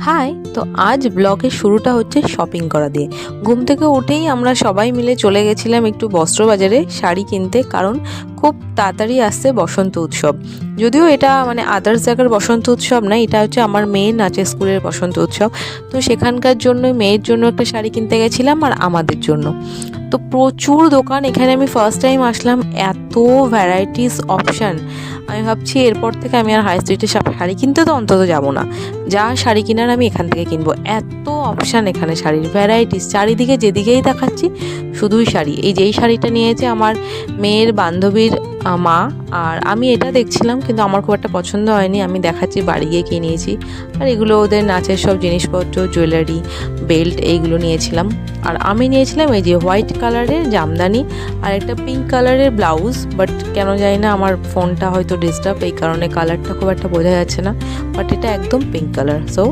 High. তো আজ ব্লগের শুরুটা হচ্ছে শপিং করা দিয়ে। ঘুম থেকে উঠেই আমরা সবাই মিলে চলে গেছিলাম একটু বস্ত্রবাজারে শাড়ি কিনতে, কারণ খুব তাড়াতাড়ি আসছে বসন্ত উৎসব। যদিও এটা মানে আদার্স জায়গার বসন্ত উৎসব না, এটা হচ্ছে আমার মেয়ের নাচের স্কুলের বসন্ত উৎসব। তো সেখানকার জন্য মেয়ের জন্য একটা শাড়ি কিনতে গেছিলাম আর আমাদের জন্য। তো প্রচুর দোকান, এখানে আমি ফার্স্ট টাইম আসলাম, এত ভ্যারাইটিস অপশান। আমি ভাবছি এরপর থেকে আমি আর হাই স্ট্রিটে শাড়ি কিনতে তো অন্তত যাব না, যা শাড়ি কেনার আমি এখান থেকে কিনবো। এত অপশান এখানে, শাড়ির ভ্যারাইটিস চারিদিকে, যেদিকেই দেখাচ্ছি শুধুই শাড়ি। এই যেই শাড়িটা নিয়েছে আমার মেয়ের বান্ধবীর মা, আর আমি এটা দেখছিলাম কিন্তু আমার খুব একটা পছন্দ হয়নি, আমি দেখাচ্ছি বাড়ি গিয়ে কিনে নিয়েছি। আর এগুলো ওদের নাচের সব জিনিসপত্র, জুয়েলারি, বেল্ট, এইগুলো নিয়েছিলাম। আর আমি নিয়েছিলাম এই যে হোয়াইট কালারের জামদানি আর একটা পিঙ্ক কালারের ব্লাউজ, বাট কেন জানি না আমার ফোনটা হয়তো ডিস্টার্ব, এই কারণে কালারটা খুব একটা বোঝা যাচ্ছে না, বাট এটা একদম পিঙ্ক কালার। সো